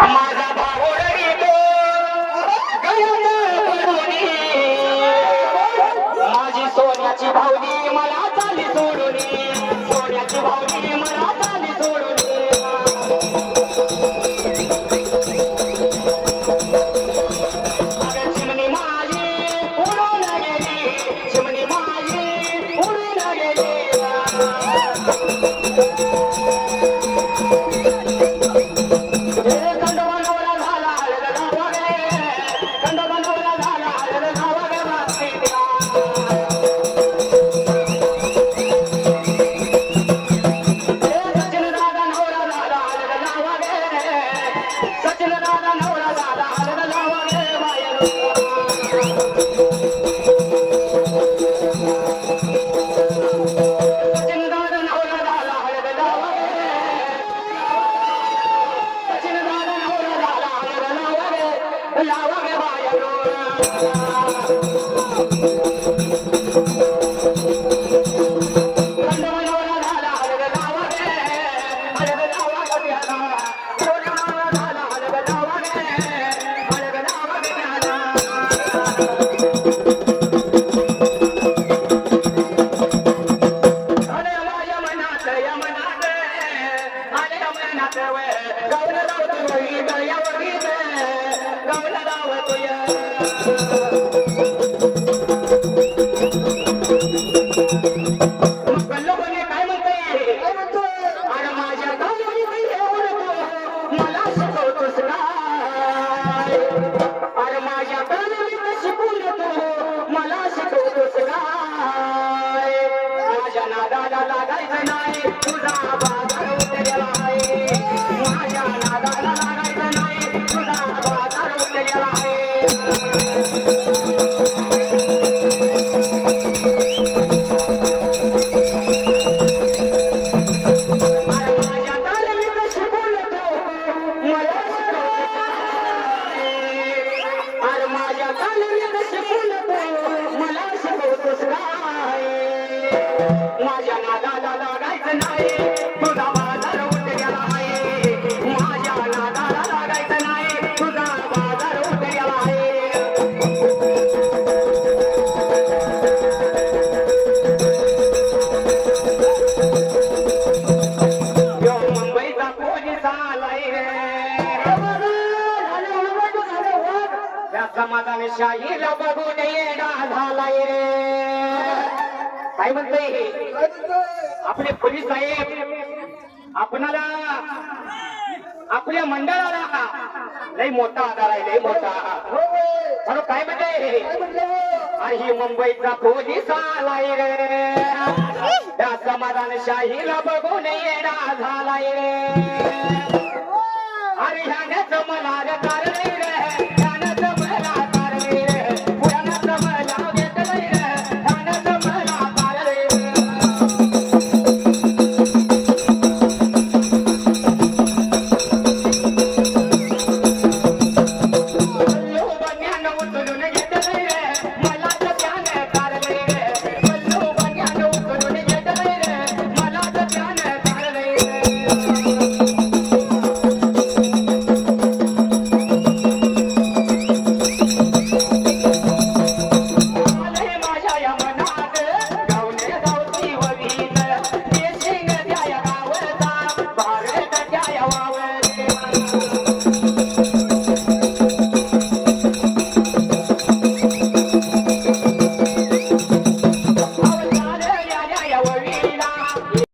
माझा भाऊ रडीतो गळ्यात पडूनी, माझी सोन्याची भावली मला चाली सोडूनी, सोन्याची भावली मला चाली सोडूनी. अगं चिमणी माझी उडून गेली, चिमणी माझी उडून गेली. माझ्या नादाला लागायचं नाही, तुझा बाजार उठ गेला आहे. माझ्या नादाला लागायचं नाही, तुझा बाजार उठ गेला आहे. यो मुंबईचा पोलीस आलाय रे, त्या समाधान शाहीला बघून येडा झालाय रे. काय म्हणतंय आपले पोलीस साहेब, आपणाला आपल्या मंडळाला लय मोठा आधार आहे, लय मोठा. म्हणून काय म्हणते आणि ही मुंबईचा पोलीस आलाय रे, त्या समाधान शाहीला बघून येडा झालाय रे.